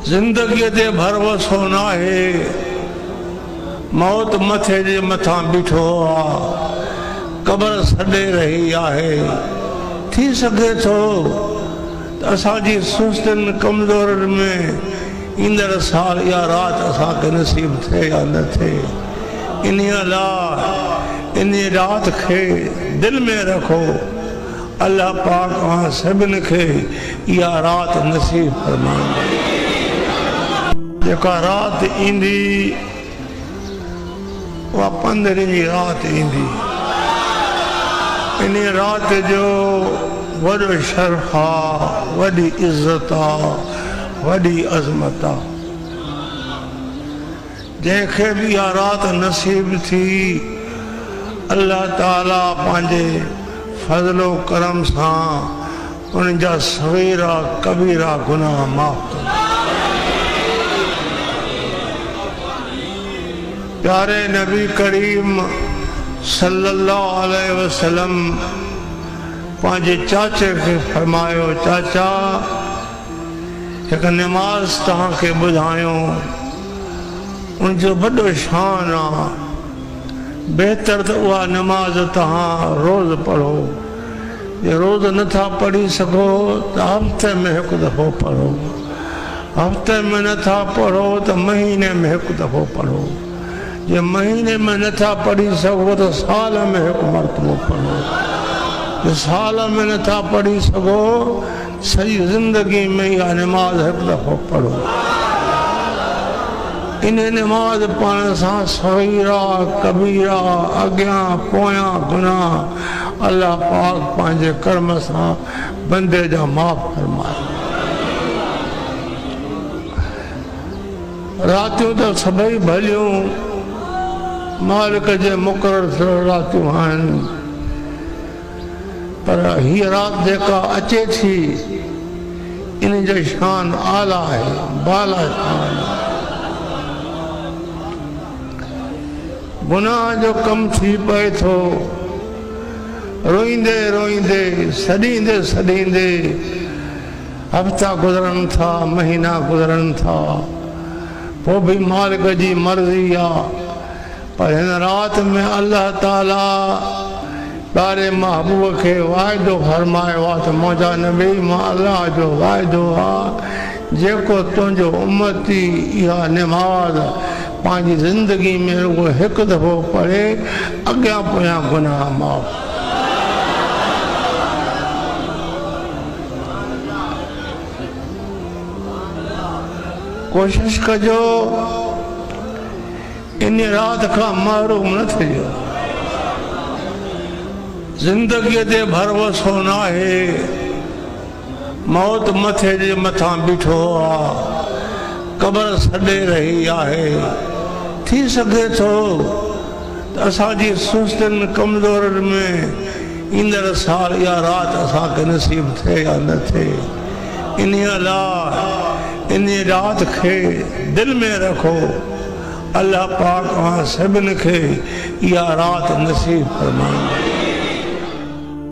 जिंदगी ते भरवसो ना है, मौत मथे जे मथा बीठो आ, कबर सडे रही आहे। थी सके थो असांजी सुस्तनि कमज़ोरनि में ईंदड़ साल या रात असांखे नसीब थे या न थे। इन अलाह इन रात के दिल में रखो। अल्लाह पाक वहाँ सभिनि खे इहा रात नसीब फरमाए। जेका रात ईंदी उहा 15 जी रात ईंदी। इन रात जो वॾो शर्फ़ आहे, वॾी इज़त आहे, वॾी अज़मत आहे। जंहिंखे बि इहा रात नसीब थी, अल्लाह ताला पंहिंजे फज़लो करम सां उन जा सवेरा कबीरा गुनाह माफ़ कंदो। प्यारे नबी करीम सल्लल्लाहु अलैहि वसल्लम पंहिंजे चाचे खे फरमायो, चाचा हिकु नमाज़ तव्हांखे ॿुधायो, उनजो वॾो शान आहे। बहितर त उहा नमाज़ तव्हां रोज़ पढ़ो। जे रोज़ नथा पढ़ी सघो त हफ़्ते में हिकु दफ़ो पढ़ो। हफ़्ते में नथा पढ़ो त महीने में हिकु दफ़ो पढ़ो। जे महीने में नथा पढ़ी सघो तो साल में एक मरतबो पढ़ो। जे साल में नथा पढ़ी सघो सही जिंदगी में या नमाज एक दफ़ो पढ़ो। इन नमाज पढ़ण सां सगीरा कबीरा अॻियां पोयां गुनाह अल्लाह पाक पंहिंजे कर्म सां बंदे जा माफ़ फरमाए। रातियूं त सभई भलियूं मालिक जे मुक़रर थियल रातियूं आहिनि, पर हीअ रात जेका अचे थी इन जो शान आला है, बाला शान। गुनाह जो कम थी पए थो, रोईंदे रोईंदे सड़ींदे सड़ींदे हफ्ता गुज़रनि था, महीना गुज़रनि था, पोइ भी मालिक जी मर्ज़ी आहे। पर इन रात में अल्लाह ताला प्यारे महबूब के वायदो फरमायो आहे त मुंहिंजा नबी मां अल्लाह जो वायदो आहे, जेको तुंहिंजो उम्मती इहा नमाज़ पंहिंजी ज़िंदगी में रुगो हिकु दफ़ो पढ़े, अॻियां पोयां गुनाह माफ़। कोशिश कजो इन रात का महरूम न थियो। जिंदगी ते भरवसो ना है, मौत मथे जे मथा बीठो आ, कबर सडे रही आहे। थी सके थो असांजी सुस्तनि कमज़ोरनि में ईंदड़ साल या रात असांखे नसीब थे या न थे। इन अलाह इन रात के दिल में रखो। अल्लाह पाक वहाँ सभिनि खे इहा रात नसीब फरमाए।